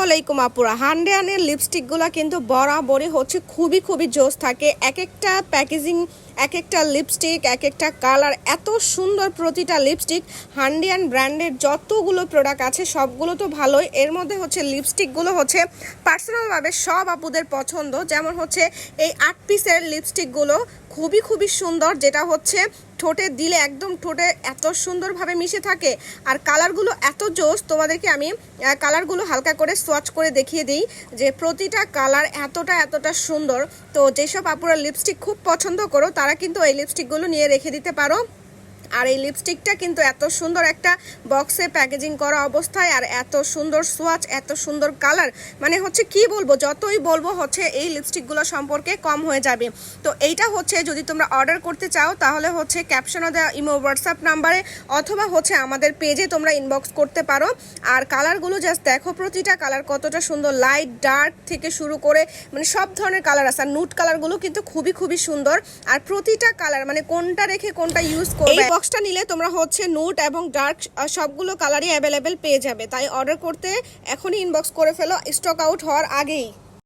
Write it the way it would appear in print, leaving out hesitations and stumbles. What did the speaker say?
আলাইকুম আপুরা। হান্ডিয়ানের লিপস্টিকগুলো কিন্তু বরাবরই হচ্ছে খুবই জোস থাকে। এক একটা প্যাকেজিং, এক একটা লিপস্টিক, এক একটা কালার এত সুন্দর। প্রতিটা লিপস্টিক হান্ডিয়ান ব্র্যান্ডের যতগুলো প্রোডাক্ট আছে সবগুলো তো ভালোই, এর মধ্যে হচ্ছে লিপস্টিকগুলো হচ্ছে পার্সোনালভাবে সব আপুদের পছন্দ। যেমন হচ্ছে এই 8 পিসের লিপস্টিকগুলো খুবই সুন্দর, যেটা হচ্ছে ঠোঁটে দিলে একদম ঠোঁটে এত সুন্দরভাবে মিশে থাকে। আর কালারগুলো এত জোস, তোমাদেরকে আমি কালারগুলো হালকা করে সোয়াচ করে দেখিয়ে দিই যে প্রতিটা কালার এতটা সুন্দর। তো যেসব আপুরা লিপস্টিক খুব পছন্দ করো তারা কিন্তু এই লিপস্টিকগুলো নিয়ে রেখে দিতে পারো। আর এই লিপস্টিকটা কিন্তু এত সুন্দর একটা বক্সে প্যাকেজিং করা অবস্থায়, আর এত সুন্দর সোয়াচ, এত সুন্দর কালার, মানে হচ্ছে কি বলবো, যতই বলবো হচ্ছে এই লিপস্টিকগুলো সম্পর্কে কম হয়ে যাবে। তো এইটা হচ্ছে যদি তোমরা অর্ডার করতে চাও তাহলে হচ্ছে ক্যাপশনে দেওয়া ইমো হোয়াটসঅ্যাপ নাম্বারে অথবা হচ্ছে আমাদের পেজে তোমরা ইনবক্স করতে পারো। আর কালারগুলো জাস্ট দেখো, প্রতিটা কালার কতটা সুন্দর, লাইট ডার্ক থেকে শুরু করে মানে সব ধরনের কালার আছে। আর নুট কালারগুলো কিন্তু খুবই সুন্দর। আর প্রতিটা কালার মানে কোনটা রেখে কোনটা ইউজ করবে, বক্সটা নিলে তোমরা হচ্ছে নুট এবং ডার্ক সবগুলো কালারই অ্যাভেলেবেল পেয়ে যাবে। তাই অর্ডার করতে এখনই ইনবক্স করে ফেলো, স্টক আউট হওয়ার আগেই।